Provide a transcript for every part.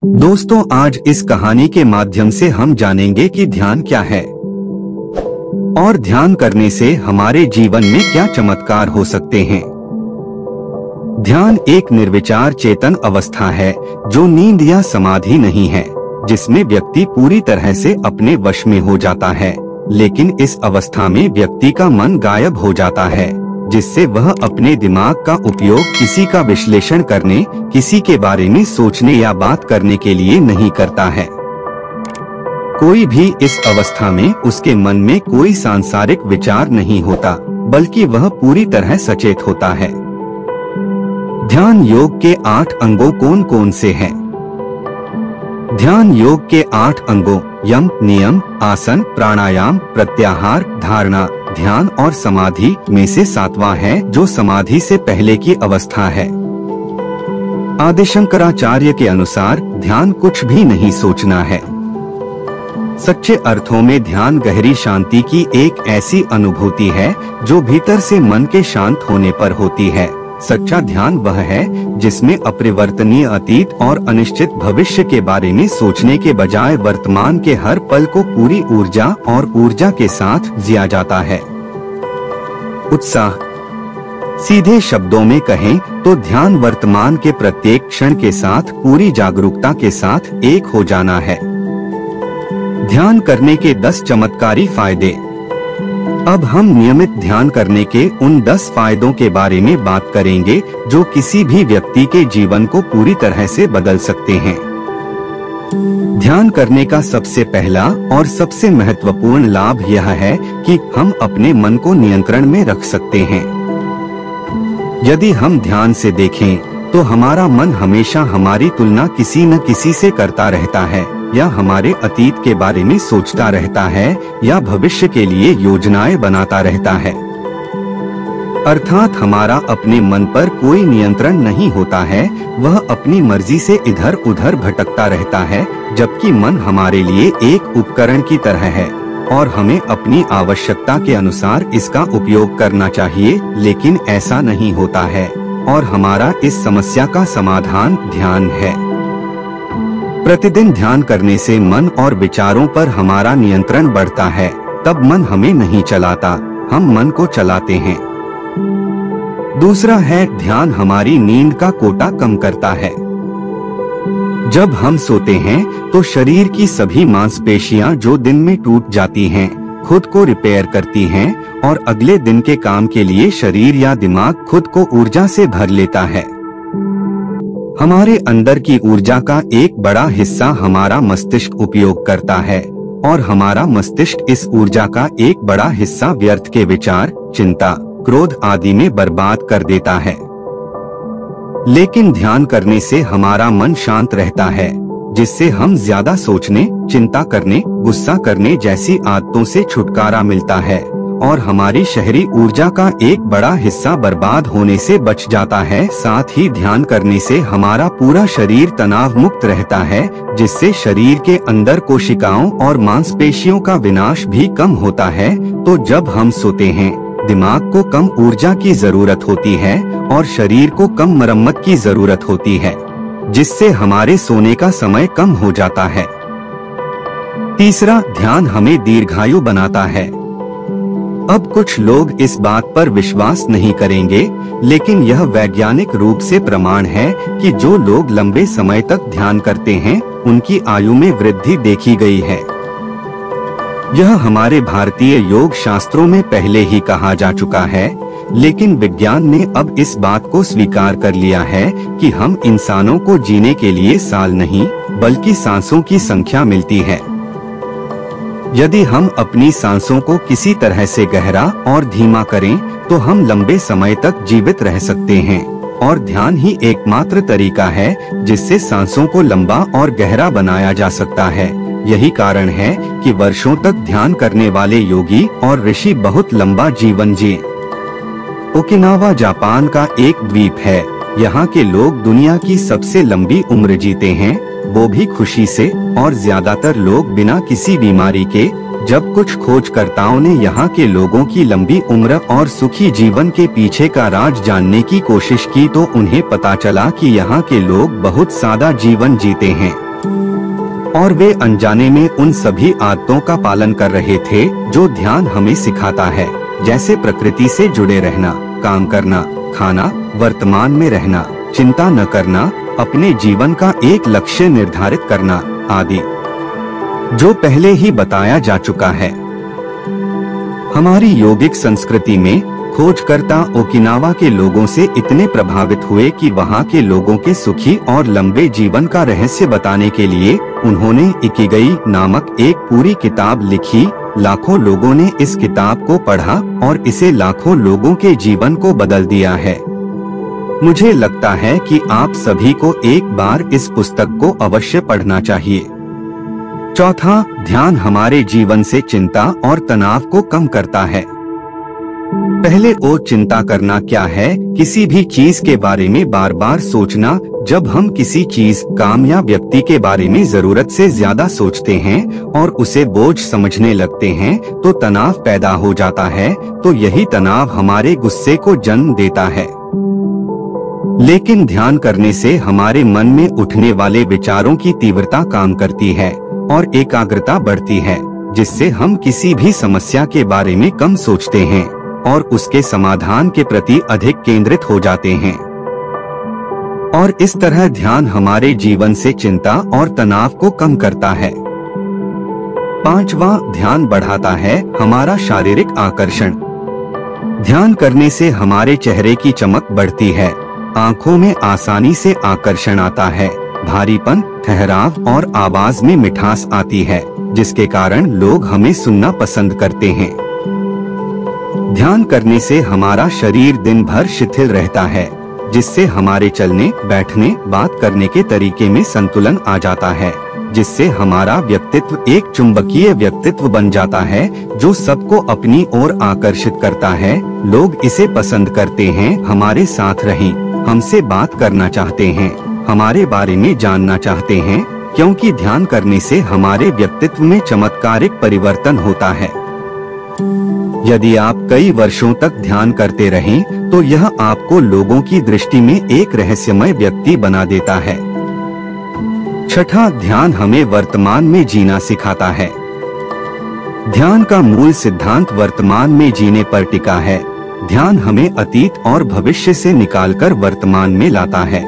दोस्तों, आज इस कहानी के माध्यम से हम जानेंगे कि ध्यान क्या है और ध्यान करने से हमारे जीवन में क्या चमत्कार हो सकते हैं। ध्यान एक निर्विचार चेतन अवस्था है जो नींद या समाधि नहीं है, जिसमें व्यक्ति पूरी तरह से अपने वश में हो जाता है। लेकिन इस अवस्था में व्यक्ति का मन गायब हो जाता है, जिससे वह अपने दिमाग का उपयोग किसी का विश्लेषण करने, किसी के बारे में सोचने या बात करने के लिए नहीं करता है। कोई भी इस अवस्था में उसके मन में कोई सांसारिक विचार नहीं होता, बल्कि वह पूरी तरह सचेत होता है। ध्यान योग के 8 अंगों कौन कौन से हैं? ध्यान योग के 8 अंगों यम, नियम, आसन, प्राणायाम, प्रत्याहार, धारणा, ध्यान और समाधि में से 7वां है, जो समाधि से पहले की अवस्था है। आदि शंकराचार्य के अनुसार ध्यान कुछ भी नहीं सोचना है। सच्चे अर्थों में ध्यान गहरी शांति की एक ऐसी अनुभूति है जो भीतर से मन के शांत होने पर होती है। सच्चा ध्यान वह है जिसमें अपरिवर्तनीय अतीत और अनिश्चित भविष्य के बारे में सोचने के बजाय वर्तमान के हर पल को पूरी ऊर्जा और ऊर्जा के साथ जिया जाता है। उत्साह। सीधे शब्दों में कहें तो ध्यान वर्तमान के प्रत्येक क्षण के साथ पूरी जागरूकता के साथ एक हो जाना है। ध्यान करने के 10 चमत्कारी फायदे। अब हम नियमित ध्यान करने के उन 10 फायदों के बारे में बात करेंगे जो किसी भी व्यक्ति के जीवन को पूरी तरह से बदल सकते हैं। ध्यान करने का सबसे पहला और सबसे महत्वपूर्ण लाभ यह है कि हम अपने मन को नियंत्रण में रख सकते हैं। यदि हम ध्यान से देखें तो हमारा मन हमेशा हमारी तुलना किसी न किसी से करता रहता है, या हमारे अतीत के बारे में सोचता रहता है, या भविष्य के लिए योजनाएं बनाता रहता है। अर्थात हमारा अपने मन पर कोई नियंत्रण नहीं होता है, वह अपनी मर्जी से इधर उधर भटकता रहता है, जबकि मन हमारे लिए एक उपकरण की तरह है और हमें अपनी आवश्यकता के अनुसार इसका उपयोग करना चाहिए। लेकिन ऐसा नहीं होता है और हमारा इस समस्या का समाधान ध्यान है। प्रतिदिन ध्यान करने से मन और विचारों पर हमारा नियंत्रण बढ़ता है। तब मन हमें नहीं चलाता, हम मन को चलाते हैं। दूसरा है, ध्यान हमारी नींद का कोटा कम करता है। जब हम सोते हैं तो शरीर की सभी मांसपेशियां जो दिन में टूट जाती हैं, खुद को रिपेयर करती हैं और अगले दिन के काम के लिए शरीर या दिमाग खुद को ऊर्जा से भर लेता है। हमारे अंदर की ऊर्जा का एक बड़ा हिस्सा हमारा मस्तिष्क उपयोग करता है और हमारा मस्तिष्क इस ऊर्जा का एक बड़ा हिस्सा व्यर्थ के विचार, चिंता, क्रोध आदि में बर्बाद कर देता है। लेकिन ध्यान करने से हमारा मन शांत रहता है, जिससे हम ज्यादा सोचने, चिंता करने, गुस्सा करने जैसी आदतों से छुटकारा मिलता है और हमारी शहरी ऊर्जा का एक बड़ा हिस्सा बर्बाद होने से बच जाता है। साथ ही ध्यान करने से हमारा पूरा शरीर तनाव मुक्त रहता है, जिससे शरीर के अंदर कोशिकाओं और मांसपेशियों का विनाश भी कम होता है। तो जब हम सोते हैं, दिमाग को कम ऊर्जा की जरूरत होती है और शरीर को कम मरम्मत की जरूरत होती है, जिससे हमारे सोने का समय कम हो जाता है। तीसरा, ध्यान हमें दीर्घायु बनाता है। अब कुछ लोग इस बात पर विश्वास नहीं करेंगे, लेकिन यह वैज्ञानिक रूप से प्रमाण है कि जो लोग लंबे समय तक ध्यान करते हैं, उनकी आयु में वृद्धि देखी गई है। यह हमारे भारतीय योग शास्त्रों में पहले ही कहा जा चुका है, लेकिन विज्ञान ने अब इस बात को स्वीकार कर लिया है कि हम इंसानों को जीने के लिए साल नहीं, बल्कि सांसों की संख्या मिलती है। यदि हम अपनी सांसों को किसी तरह से गहरा और धीमा करें तो हम लंबे समय तक जीवित रह सकते हैं, और ध्यान ही एकमात्र तरीका है जिससे सांसों को लंबा और गहरा बनाया जा सकता है। यही कारण है कि वर्षों तक ध्यान करने वाले योगी और ऋषि बहुत लंबा जीवन जिए। ओकिनावा जापान का एक द्वीप है। यहाँ के लोग दुनिया की सबसे लंबी उम्र जीते हैं, वो भी खुशी से, और ज्यादातर लोग बिना किसी बीमारी के। जब कुछ खोजकर्ताओं ने यहाँ के लोगों की लंबी उम्र और सुखी जीवन के पीछे का राज जानने की कोशिश की तो उन्हें पता चला कि यहाँ के लोग बहुत सादा जीवन जीते हैं। और वे अनजाने में उन सभी आदतों का पालन कर रहे थे जो ध्यान हमें सिखाता है, जैसे प्रकृति से जुड़े रहना, काम करना, खाना, वर्तमान में रहना, चिंता न करना, अपने जीवन का एक लक्ष्य निर्धारित करना आदि, जो पहले ही बताया जा चुका है। हमारी योगिक संस्कृति में खोजकर्ता ओकिनावा के लोगों से इतने प्रभावित हुए कि वहाँ के लोगों के सुखी और लंबे जीवन का रहस्य बताने के लिए उन्होंने इकिगाई नामक एक पूरी किताब लिखी। लाखों लोगों ने इस किताब को पढ़ा और इसे लाखों लोगों के जीवन को बदल दिया है। मुझे लगता है कि आप सभी को एक बार इस पुस्तक को अवश्य पढ़ना चाहिए। चौथा, ध्यान हमारे जीवन से चिंता और तनाव को कम करता है। पहले चिंता करना क्या है? किसी भी चीज के बारे में बार बार सोचना। जब हम किसी चीज, काम या व्यक्ति के बारे में जरूरत से ज्यादा सोचते हैं और उसे बोझ समझने लगते हैं तो तनाव पैदा हो जाता है। तो यही तनाव हमारे गुस्से को जन्म देता है। लेकिन ध्यान करने से हमारे मन में उठने वाले विचारों की तीव्रता कम करती है और एकाग्रता बढ़ती है, जिससे हम किसी भी समस्या के बारे में कम सोचते हैं और उसके समाधान के प्रति अधिक केंद्रित हो जाते हैं। और इस तरह ध्यान हमारे जीवन से चिंता और तनाव को कम करता है। पांचवा, ध्यान बढ़ाता है हमारा शारीरिक आकर्षण। ध्यान करने से हमारे चेहरे की चमक बढ़ती है, आंखों में आसानी से आकर्षण आता है, भारीपन, ठहराव और आवाज में मिठास आती है, जिसके कारण लोग हमें सुनना पसंद करते हैं। ध्यान करने से हमारा शरीर दिन भर शिथिल रहता है, जिससे हमारे चलने, बैठने, बात करने के तरीके में संतुलन आ जाता है, जिससे हमारा व्यक्तित्व एक चुंबकीय व्यक्तित्व बन जाता है जो सबको अपनी ओर आकर्षित करता है। लोग इसे पसंद करते हैं, हमारे साथ रहें, हमसे बात करना चाहते हैं, हमारे बारे में जानना चाहते हैं, क्योंकि ध्यान करने से हमारे व्यक्तित्व में चमत्कारिक परिवर्तन होता है। यदि आप कई वर्षों तक ध्यान करते रहें, तो यह आपको लोगों की दृष्टि में एक रहस्यमय व्यक्ति बना देता है। छठा, ध्यान हमें वर्तमान में जीना सिखाता है। ध्यान का मूल सिद्धांत वर्तमान में जीने पर टिका है। ध्यान हमें अतीत और भविष्य से निकालकर वर्तमान में लाता है।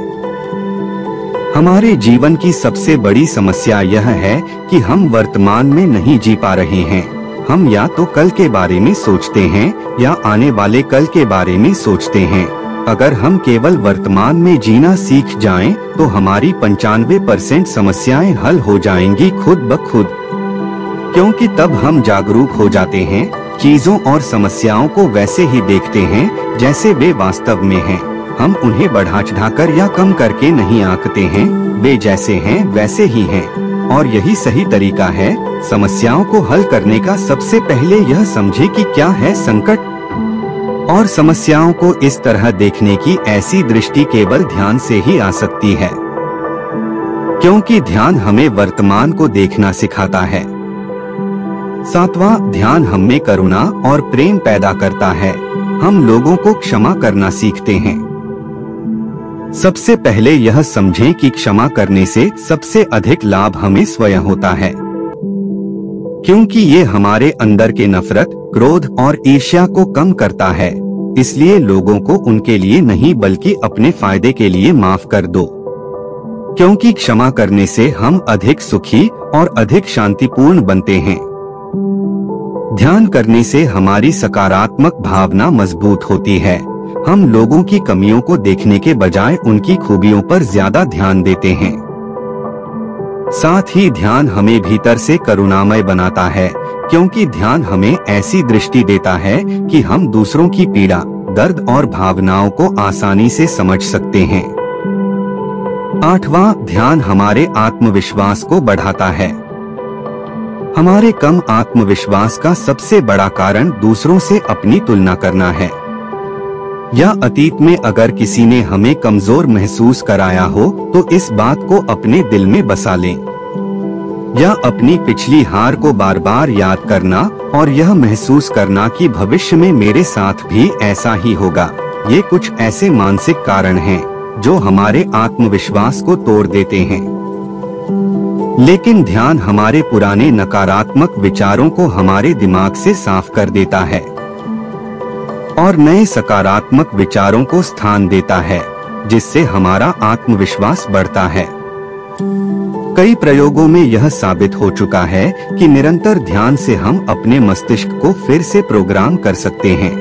हमारे जीवन की सबसे बड़ी समस्या यह है कि हम वर्तमान में नहीं जी पा रहे हैं। हम या तो कल के बारे में सोचते हैं या आने वाले कल के बारे में सोचते हैं। अगर हम केवल वर्तमान में जीना सीख जाएं, तो हमारी 95% समस्याएं हल हो जाएंगी खुद ब खुद, क्योंकि तब हम जागरूक हो जाते हैं, चीजों और समस्याओं को वैसे ही देखते हैं जैसे वे वास्तव में हैं। हम उन्हें बढ़ा चढ़ाकर या कम करके नहीं आंकते हैं, वे जैसे हैं वैसे ही हैं। और यही सही तरीका है समस्याओं को हल करने का। सबसे पहले यह समझे कि क्या है संकट, और समस्याओं को इस तरह देखने की ऐसी दृष्टि केवल ध्यान से ही आ सकती है, क्योंकि ध्यान हमें वर्तमान को देखना सिखाता है। सातवां, ध्यान हम में करुणा और प्रेम पैदा करता है। हम लोगों को क्षमा करना सीखते हैं। सबसे पहले यह समझें कि क्षमा करने से सबसे अधिक लाभ हमें स्वयं होता है, क्योंकि ये हमारे अंदर के नफरत, क्रोध और ईर्ष्या को कम करता है। इसलिए लोगों को उनके लिए नहीं बल्कि अपने फायदे के लिए माफ कर दो, क्योंकि क्षमा करने से हम अधिक सुखी और अधिक शांतिपूर्ण बनते हैं। ध्यान करने से हमारी सकारात्मक भावना मजबूत होती है। हम लोगों की कमियों को देखने के बजाय उनकी खूबियों पर ज्यादा ध्यान देते हैं। साथ ही ध्यान हमें भीतर से करुणामय बनाता है, क्योंकि ध्यान हमें ऐसी दृष्टि देता है कि हम दूसरों की पीड़ा, दर्द और भावनाओं को आसानी से समझ सकते हैं। आठवां, ध्यान हमारे आत्मविश्वास को बढ़ाता है। हमारे कम आत्मविश्वास का सबसे बड़ा कारण दूसरों से अपनी तुलना करना है। या अतीत में अगर किसी ने हमें कमजोर महसूस कराया हो तो इस बात को अपने दिल में बसा लें, या अपनी पिछली हार को बार बार याद करना और यह महसूस करना कि भविष्य में मेरे साथ भी ऐसा ही होगा। ये कुछ ऐसे मानसिक कारण हैं जो हमारे आत्मविश्वास को तोड़ देते हैं। लेकिन ध्यान हमारे पुराने नकारात्मक विचारों को हमारे दिमाग से साफ कर देता है और नए सकारात्मक विचारों को स्थान देता है, जिससे हमारा आत्मविश्वास बढ़ता है। कई प्रयोगों में यह साबित हो चुका है कि निरंतर ध्यान से हम अपने मस्तिष्क को फिर से प्रोग्राम कर सकते हैं।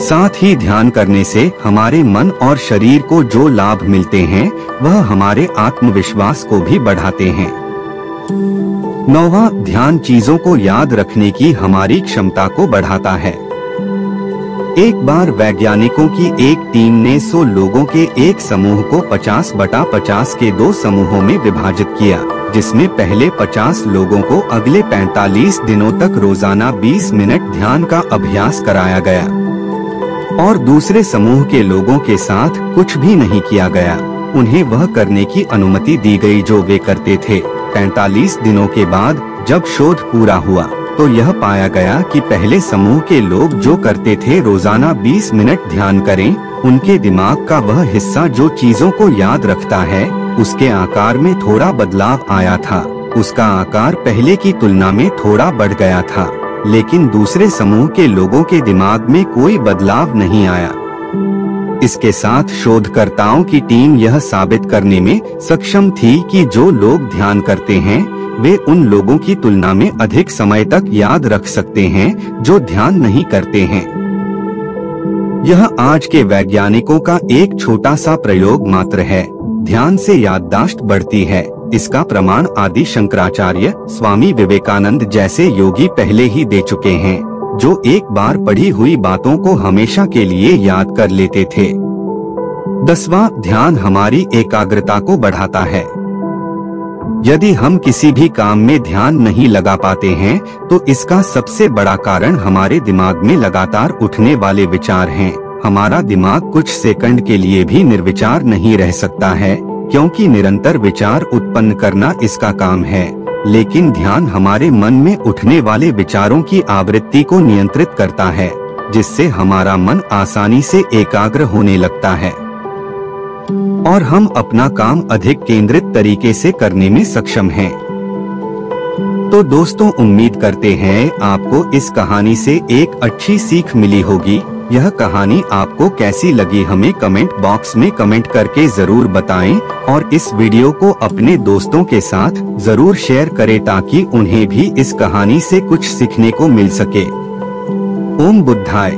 साथ ही ध्यान करने से हमारे मन और शरीर को जो लाभ मिलते हैं वह हमारे आत्मविश्वास को भी बढ़ाते हैं। 9वां, ध्यान चीजों को याद रखने की हमारी क्षमता को बढ़ाता है। एक बार वैज्ञानिकों की एक टीम ने 100 लोगों के एक समूह को 50/50 के 2 समूहों में विभाजित किया, जिसमें पहले 50 लोगों को अगले 45 दिनों तक रोजाना 20 मिनट ध्यान का अभ्यास कराया गया और दूसरे समूह के लोगों के साथ कुछ भी नहीं किया गया। उन्हें वह करने की अनुमति दी गई जो वे करते थे। 45 दिनों के बाद जब शोध पूरा हुआ तो यह पाया गया कि पहले समूह के लोग जो करते थे रोजाना 20 मिनट ध्यान करें, उनके दिमाग का वह हिस्सा जो चीजों को याद रखता है, उसके आकार में थोड़ा बदलाव आया था। उसका आकार पहले की तुलना में थोड़ा बढ़ गया था, लेकिन दूसरे समूह के लोगों के दिमाग में कोई बदलाव नहीं आया। इसके साथ शोधकर्ताओं की टीम यह साबित करने में सक्षम थी कि जो लोग ध्यान करते हैं वे उन लोगों की तुलना में अधिक समय तक याद रख सकते हैं जो ध्यान नहीं करते हैं। यह आज के वैज्ञानिकों का एक छोटा सा प्रयोग मात्र है। ध्यान से याददाश्त बढ़ती है। इसका प्रमाण आदि शंकराचार्य, स्वामी विवेकानंद जैसे योगी पहले ही दे चुके हैं, जो एक बार पढ़ी हुई बातों को हमेशा के लिए याद कर लेते थे। 10वां, ध्यान हमारी एकाग्रता को बढ़ाता है। यदि हम किसी भी काम में ध्यान नहीं लगा पाते हैं तो इसका सबसे बड़ा कारण हमारे दिमाग में लगातार उठने वाले विचार हैं। हमारा दिमाग कुछ सेकंड के लिए भी निर्विचार नहीं रह सकता है, क्योंकि निरंतर विचार उत्पन्न करना इसका काम है। लेकिन ध्यान हमारे मन में उठने वाले विचारों की आवृत्ति को नियंत्रित करता है, जिससे हमारा मन आसानी से एकाग्र होने लगता है और हम अपना काम अधिक केंद्रित तरीके से करने में सक्षम हैं। तो दोस्तों, उम्मीद करते हैं आपको इस कहानी से एक अच्छी सीख मिली होगी। यह कहानी आपको कैसी लगी हमें कमेंट बॉक्स में कमेंट करके जरूर बताएं और इस वीडियो को अपने दोस्तों के साथ जरूर शेयर करें ताकि उन्हें भी इस कहानी से कुछ सीखने को मिल सके। ओम बुद्धाय।